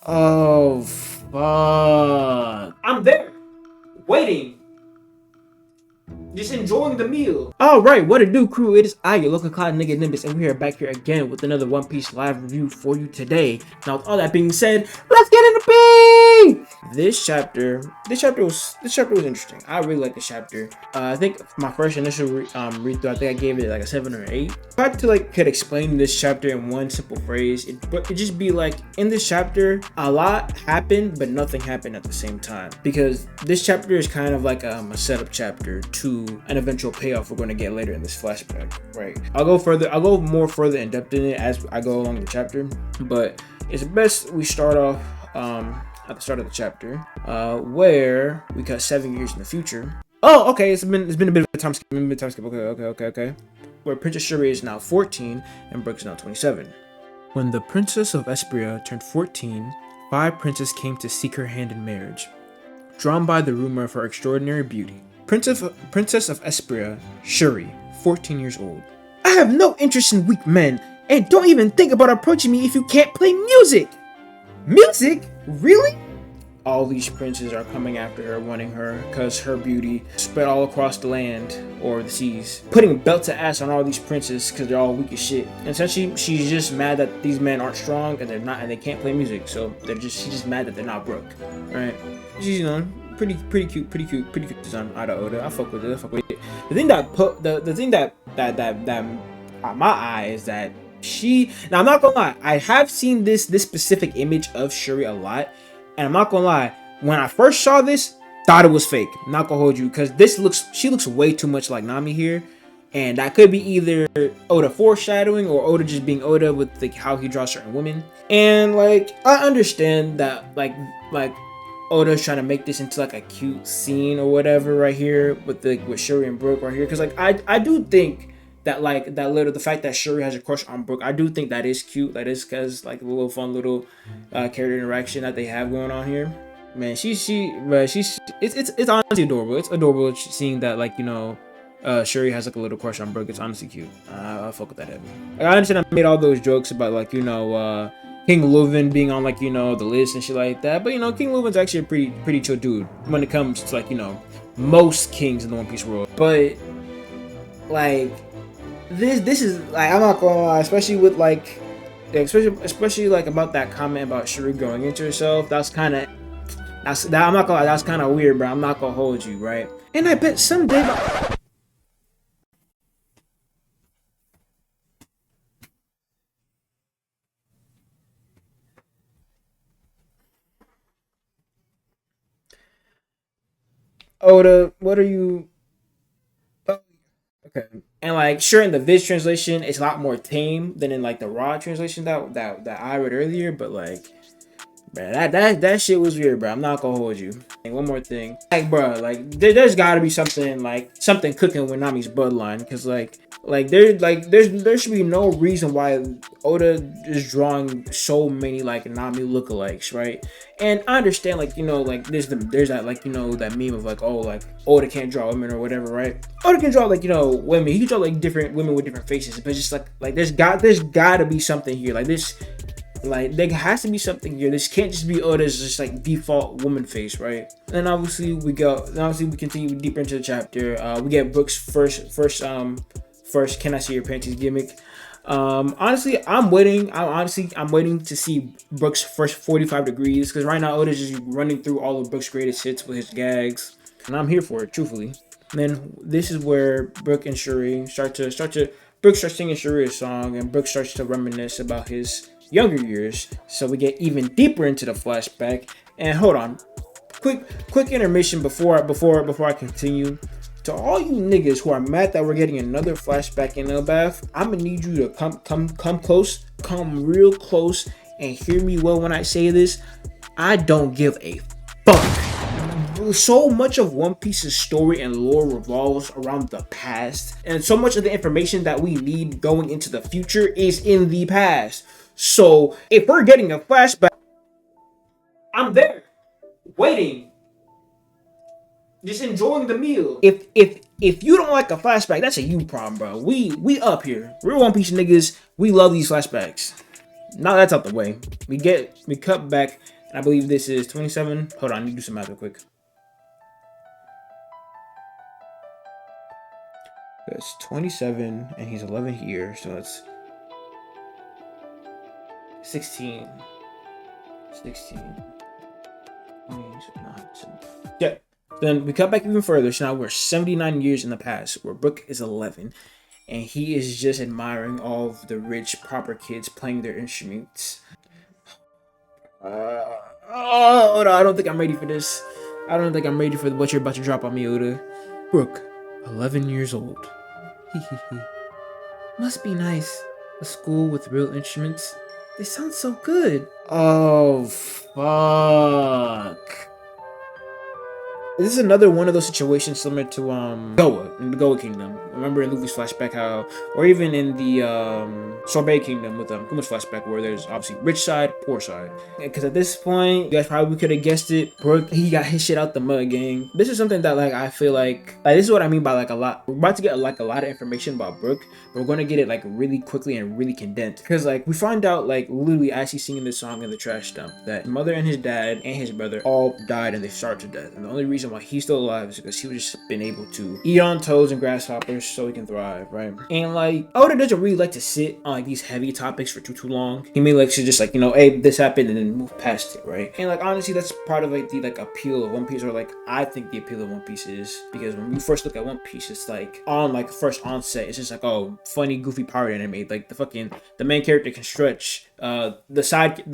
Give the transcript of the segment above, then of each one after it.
Oh, fuck. I'm there, waiting, just enjoying the meal. Alright, what it do, crew? It is I, your local cloud nigga Nimbus, and we are back here again with another One Piece live review for you today. Now, with all that being said, let's get into B! This chapter was interesting. I really like this chapter. I think my first initial read through, I think I gave it like a 7 or 8. If I had to could explain this chapter in one simple phrase, it'd just be like, in this chapter, a lot happened, but nothing happened at the same time. Because this chapter is kind of like a setup chapter to an eventual payoff we're going to get later in this flashback, right? I'll go more further in depth in it as I go along the chapter, but it's best we start off at the start of the chapter, where we cut 7 years in the future. Oh, okay, it's been a bit of a time skip. Okay. Where Princess Shuri is now 14 and Brook is now 27. When the Princess of Espria turned 14, 5 princes came to seek her hand in marriage, drawn by the rumor of her extraordinary beauty. Princess of Espria, Shuri, 14 years old. I have no interest in weak men, and don't even think about approaching me if you can't play music! Music? Really? All these princes are coming after her, wanting her, because her beauty spread all across the land, or the seas. Putting belt to ass on all these princes, because they're all weak as shit. And essentially, she's just mad that these men aren't strong, and they can't play music, so she's just mad that they're not Brook. Right? She's, pretty cute design out of Oda. I fuck with it. The thing that caught my eye is that now I'm not gonna lie, I have seen this specific image of Shuri a lot, and I'm not gonna lie, when I first saw this, thought it was fake. I'm not gonna hold you, because she looks way too much like Nami here, and that could be either Oda foreshadowing or Oda just being Oda with how he draws certain women. And I understand that like Oda's trying to make this into a cute scene or whatever right here with Shuri and Brook right here, because I do think that the fact that Shuri has a crush on Brook, I do think that is cute. That is because the little fun little character interaction that they have going on here. Man, it's honestly adorable. It's adorable seeing that Shuri has a little crush on Brook. It's honestly cute. I fuck with that heavy. I understand I made all those jokes about King Leuven being on the list and shit like that, but King Leuven's actually a pretty chill dude when it comes to most kings in the One Piece world. But this is I'm not gonna lie, especially with especially about that comment about Shuri going into herself. I'm not gonna lie, that's kind of weird, bro. I'm not gonna hold you, right? And I bet someday. Oda, what are you? Oh, okay. And sure, in the Viz translation, it's a lot more tame than in the raw translation that I read earlier. But man, that shit was weird, bro. I'm not gonna hold you. And one more thing, bro, there's gotta be something cooking with Nami's bloodline, because there should be no reason why Oda is drawing so many Nami lookalikes, right? And I understand there's that that meme of Oda can't draw women or whatever, right? Oda can draw women. He can draw different women with different faces, but just there's gotta be something here. There has to be something here. This can't just be Oda's just default woman face, right? And obviously we continue deeper into the chapter. We get Brook's first can I see your panties gimmick. Honestly, I'm waiting to see Brook's first 45 degrees, because right now Oda's just running through all of Brook's greatest hits with his gags, and I'm here for it, truthfully. And then this is where Brook and Shuri Brook starts singing Shuri a song, and Brook starts to reminisce about his younger years. So we get even deeper into the flashback. And hold on, quick intermission before I continue. To all you niggas who are mad that we're getting another flashback in Elbaf, I'm gonna need you to come real close, and hear me well when I say this. I don't give a fuck. So much of One Piece's story and lore revolves around the past, and so much of the information that we need going into the future is in the past. So if we're getting a flashback, I'm there, waiting, just enjoying the meal. If you don't like a flashback, that's a you problem, bro. We up here. We're One Piece niggas. We love these flashbacks. Now that's out the way. We cut back, and I believe this is 27. Hold on, I need to do some math real quick. It's 27, and he's 11 here, so it's 16. 16. Yeah. Then we cut back even further, so now we're 79 years in the past, where Brook is 11, and he is just admiring all of the rich, proper kids playing their instruments. Hold on, I don't think I'm ready for this. I don't think I'm ready for what you're about to drop on me, Oda. Brook, 11 years old. Must be nice. A school with real instruments. They sound so good. Oh, fuck. This is another one of those situations similar to Goa in the Goa Kingdom. Remember in Luffy's flashback how, or even in the Sorbet Kingdom with Kuma's flashback, where there's obviously rich side, poor side. Because at this point, you guys probably could have guessed it. Brook, he got his shit out the mud, gang. This is something that I feel like this is what I mean by a lot. We're about to get a lot of information about Brook, but we're gonna get it really quickly and really condensed. Because we find out literally as he's singing this song in the trash dump that mother and his dad and his brother all died and they starved to death. And the only reason why he's still alive is because he was just been able to eat on toads and grasshoppers so he can thrive, right? And Oda doesn't really like to sit on these heavy topics for too long. He may to just hey, this happened and then move past it, right? And honestly, that's part of the appeal of One Piece, or I think the appeal of One Piece is because when you first look at One Piece, it's on first onset, it's just oh, funny, goofy pirate anime. The main character can stretch. One of the side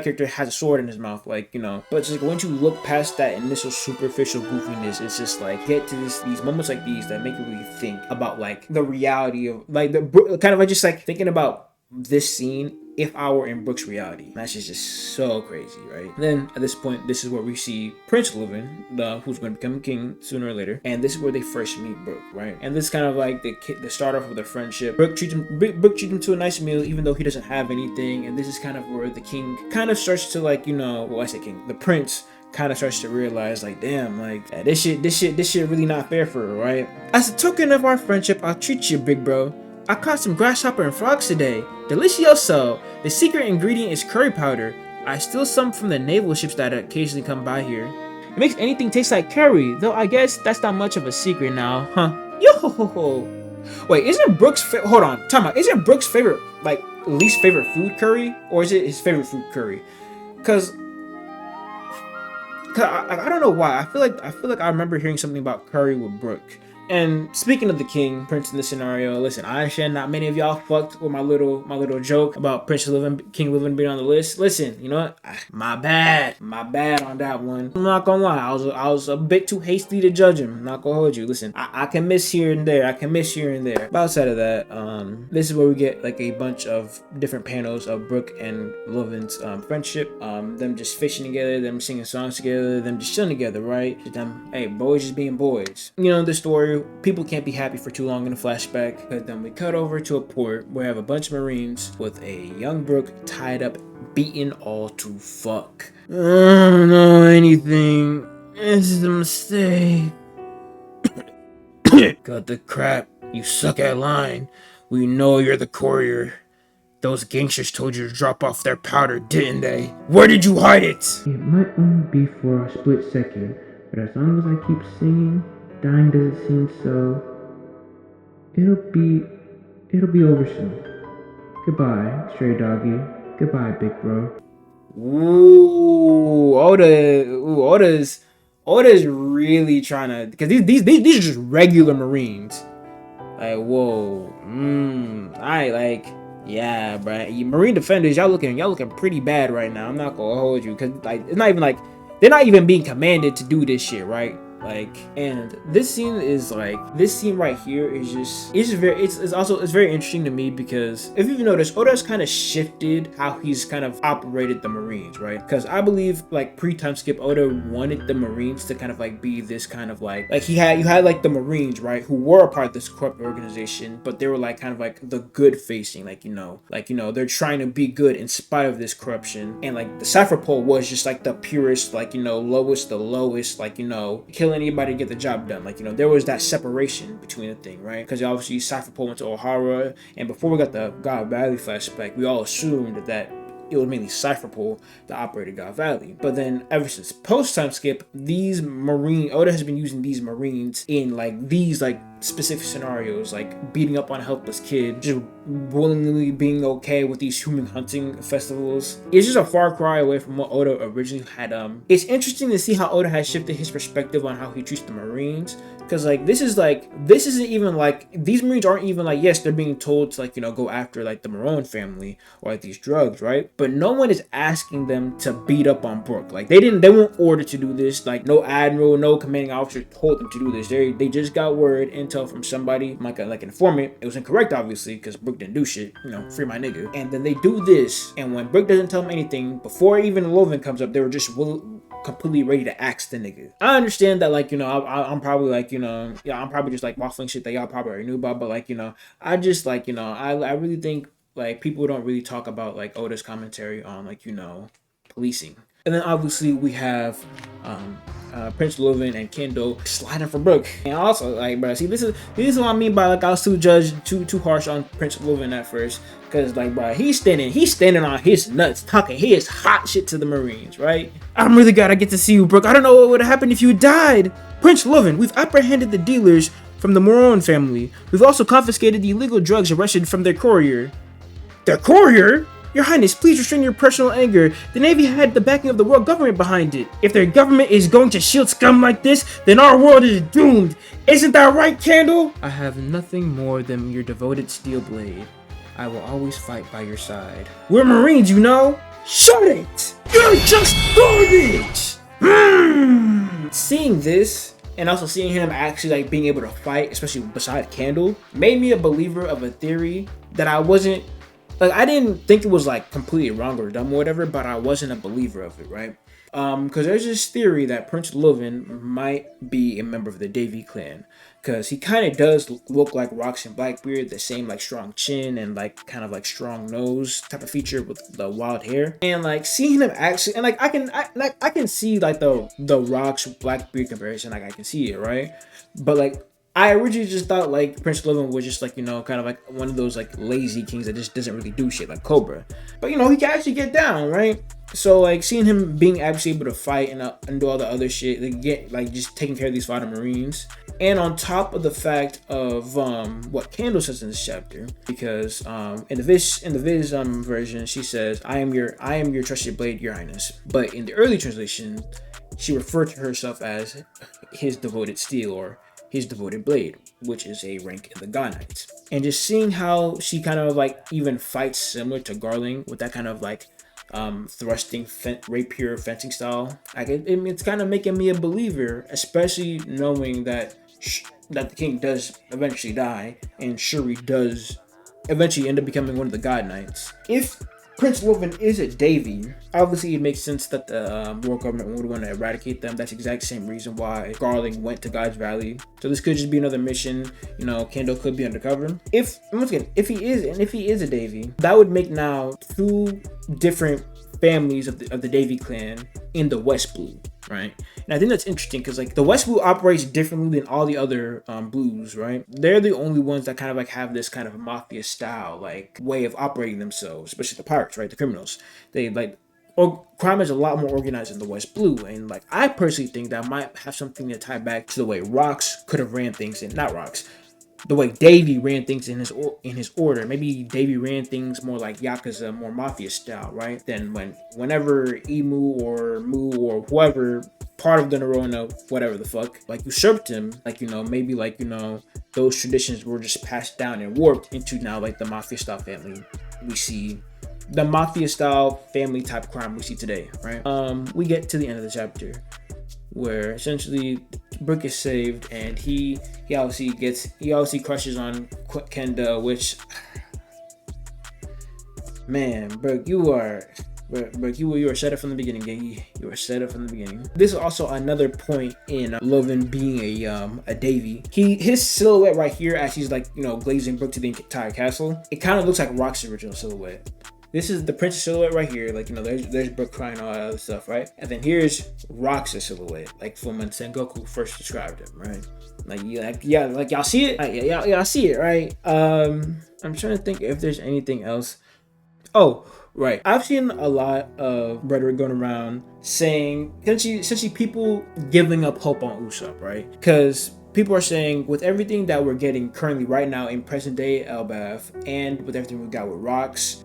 characters has a sword in his mouth, but it's once you look past that initial superficial goofiness, it's just get to these moments like these that make you really think about the reality of the kind of just thinking about this scene if I were in Brook's reality. That's just so crazy, right? Then at this point, this is where we see Prince Living, who's going to become king sooner or later, and this is where they first meet Brook, right? And this is kind of the start off of their friendship. Brook treats him to a nice meal, even though he doesn't have anything, and this is kind of where the king kind of starts to well, I say king, the prince kind of starts to realize damn, this shit really not fair for her, right? As a token of our friendship, I'll treat you, big bro. I caught some grasshopper and frogs today. Delicioso. The secret ingredient is curry powder. I steal some from the naval ships that occasionally come by here. It makes anything taste like curry, though I guess that's not much of a secret now, huh? Yo! Wait, isn't Brook's hold on, time out. Isn't Brook's favorite, least favorite food curry? Or is it his favorite food curry? Cause I don't know why. I feel like I remember hearing something about curry with Brook. And speaking of the king, Prince in this scenario, listen, I understand not many of y'all fucked with my little joke about King Living being on the list. Listen, you know what? My bad on that one. I'm not gonna lie, I was a bit too hasty to judge him. I'm not gonna hold you. Listen, I can miss here and there. But outside of that, this is where we get a bunch of different panels of Brook and Living's friendship, them just fishing together, them singing songs together, them just chilling together, right? Them, hey, boys just being boys. The story. People can't be happy for too long in a flashback, but then we cut over to a port where we have a bunch of Marines with a young Brook tied up, beaten all to fuck. I don't know anything. This is a mistake. Cut the crap. You suck at lying. We know you're the courier. Those gangsters told you to drop off their powder, didn't they? Where did you hide it? It might only be for a split second, but as long as I keep singing, dying doesn't seem so. It'll be over soon. Goodbye, stray doggy. Goodbye, big bro. Oda's really trying to, because these are just regular Marines. Whoa. Yeah, bro. You Marine defenders, y'all looking pretty bad right now. I'm not gonna hold you, cause it's not even they're not even being commanded to do this shit, right? And this scene right here is it's very interesting to me, because if you've noticed, Oda's kind of shifted how he's kind of operated the Marines, right? Because I believe pre-time skip, Oda wanted the Marines to kind of be this kind of you had the Marines, right, who were a part of this corrupt organization, but they were kind of the good facing, they're trying to be good in spite of this corruption. And the Cypher Pole was just the purest, lowest, the lowest, kill anybody to get the job done. There was that separation between the thing, right? Because obviously Cypher Pole went to O'Hara, and before we got the God Valley flashback, we all assumed that it was mainly Cypherpole that operated God Valley. But then ever since post time skip, Oda has been using these Marines in like these like specific scenarios, like beating up on a helpless kid, just willingly being okay with these human hunting festivals. It's just a far cry away from what Oda originally had. It's interesting to see how Oda has shifted his perspective on how he treats the Marines, because like this isn't even like, these Marines aren't even like, yes, they're being told to like, you know, go after like the Marone family or like these drugs, right? But no one is asking them to beat up on Brook. Like they weren't ordered to do this. Like no admiral, no commanding officer told them to do this. They just got word, intel from somebody, like an informant. It was incorrect, obviously, because Brook didn't do shit. You know, free my nigga. And then they do this, and when Brook doesn't tell them anything, before even Loven comes up, they were just completely ready to axe the nigga. I understand that, like, you know, I'm probably like, you know, yeah, I'm probably just like waffling shit that y'all probably already knew about, but like, you know, I just like, you know, I really think like people don't really talk about like Oda's commentary on like, you know, policing. And then obviously we have Prince Loven and Kendo sliding for Brook. And also, like, bro, see, this is what I mean by like I was too harsh on Prince Loven at first, because like, bro, he's standing on his nuts, talking his hot shit to the Marines, right? I'm really glad I get to see you, Brook. I don't know what would have happened if you died. Prince Loven, we've apprehended the dealers from the Morone family. We've also confiscated the illegal drugs arrested from their courier. Their courier? Your Highness, please restrain your personal anger. The Navy had the backing of the world government behind it. If their government is going to shield scum like this, then our world is doomed. Isn't that right, Candle? I have nothing more than your devoted steel blade. I will always fight by your side. We're Marines, you know? Shut it! You're just garbage! Seeing this, and also seeing him actually like being able to fight, especially beside Candle, made me a believer of a theory that I wasn't, like, I didn't think it was like completely wrong or dumb or whatever, but I wasn't a believer of it, right? Because there's this theory that Prince Loven might be a member of the Davy clan, because he kind of does look like Rocks and Blackbeard, the same like strong chin and like kind of like strong nose type of feature with the wild hair. And like seeing him actually, and like I can see like the Rocks Blackbeard comparison, like I can see it, right? But like I originally just thought like Prince Loven was just like, you know, kind of like one of those like lazy kings that just doesn't really do shit like Cobra. But you know, he can actually get down, right? So like seeing him being actually able to fight and do all the other shit, like get like just taking care of these fighter Marines. And on top of the fact of what Candle says in this chapter, because in the Viz version she says, I am your trusted blade, your highness. But in the early translation, she referred to herself as his devoted steel or his devoted blade, which is a rank in the God Knights. And just seeing how she kind of like even fights similar to Garling with that kind of like thrusting rapier fencing style, like it's kind of making me a believer, especially knowing that the king does eventually die and Shuri does eventually end up becoming one of the God Knights. If Prince Loven is a Davy, obviously it makes sense that the world government would want to eradicate them. That's the exact same reason why Garling went to God's Valley. So this could just be another mission. You know, Kendall could be undercover. If he is a Davy, that would make now two different families of the Davy clan in the West Blue, right? And I think that's interesting because like the West Blue operates differently than all the other blues, right? They're the only ones that kind of like have this kind of mafia style like way of operating themselves, especially the pirates, right? The criminals. They like, or crime is a lot more organized in the West Blue, and like I personally think that might have something to tie back to the way Rocks could have ran things, and not Rocks, the way Davy ran things in his order. Maybe Davy ran things more like Yakuza, more mafia style, right? Then whenever Emu or Mu or whoever part of the Nerona, whatever the fuck, like usurped him, like, you know, maybe like, you know, those traditions were just passed down and warped into now like the mafia style family we see, the mafia style family type crime we see today, right? We get to the end of the chapter where essentially Brook is saved, and he obviously crushes on Kenda, which, man, Brook, you are set up from the beginning, gang. You were set up from the beginning. This is also another point in Loven being a Davy. His silhouette right here, as he's like, you know, glazing Brook to the entire castle, it kind of looks like Rock's original silhouette. This is the princess silhouette right here, like, you know, there's Brook crying and all that other stuff, right? And then here's Rock's silhouette, like from when Sengoku first described him, right? Like, like y'all see it? Y'all see it, right? I'm trying to think if there's anything else. Oh, Right. I've seen a lot of rhetoric going around saying essentially people giving up hope on Usopp, right? Because people are saying with everything that we're getting currently right now in present day Elbaf, and with everything we got with Rocks,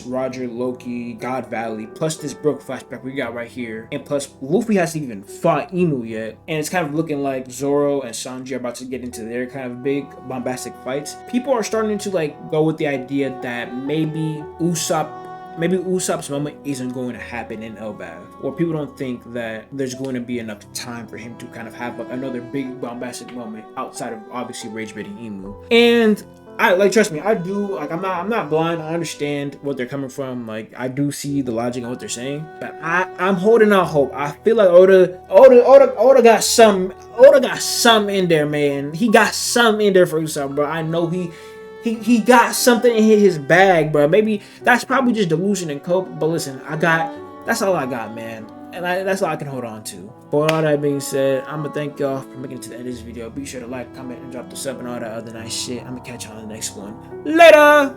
Roger, Loki, God Valley, plus this Brook flashback we got right here, and plus Luffy hasn't even fought Inu yet, and it's kind of looking like Zoro and Sanji are about to get into their kind of big bombastic fights. People are starting to like go with the idea that maybe Usopp's moment isn't going to happen in Elbaf, or people don't think that there's going to be enough time for him to kind of have like another big bombastic moment outside of obviously rage baiting Emu. And I like, trust me, I do like, I'm not blind. I understand what they're coming from. Like, I do see the logic of what they're saying, but I'm holding out hope. I feel like Oda got some in there, man. He got some in there for Usopp, bro. I know he got something in his bag, bro. Maybe that's probably just delusion and cope. But listen, that's all I got, man. And that's all I can hold on to. But with all that being said, I'm gonna thank y'all for making it to the end of this video. Be sure to like, comment, and drop the sub and all that other nice shit. I'm gonna catch y'all on the next one. Later!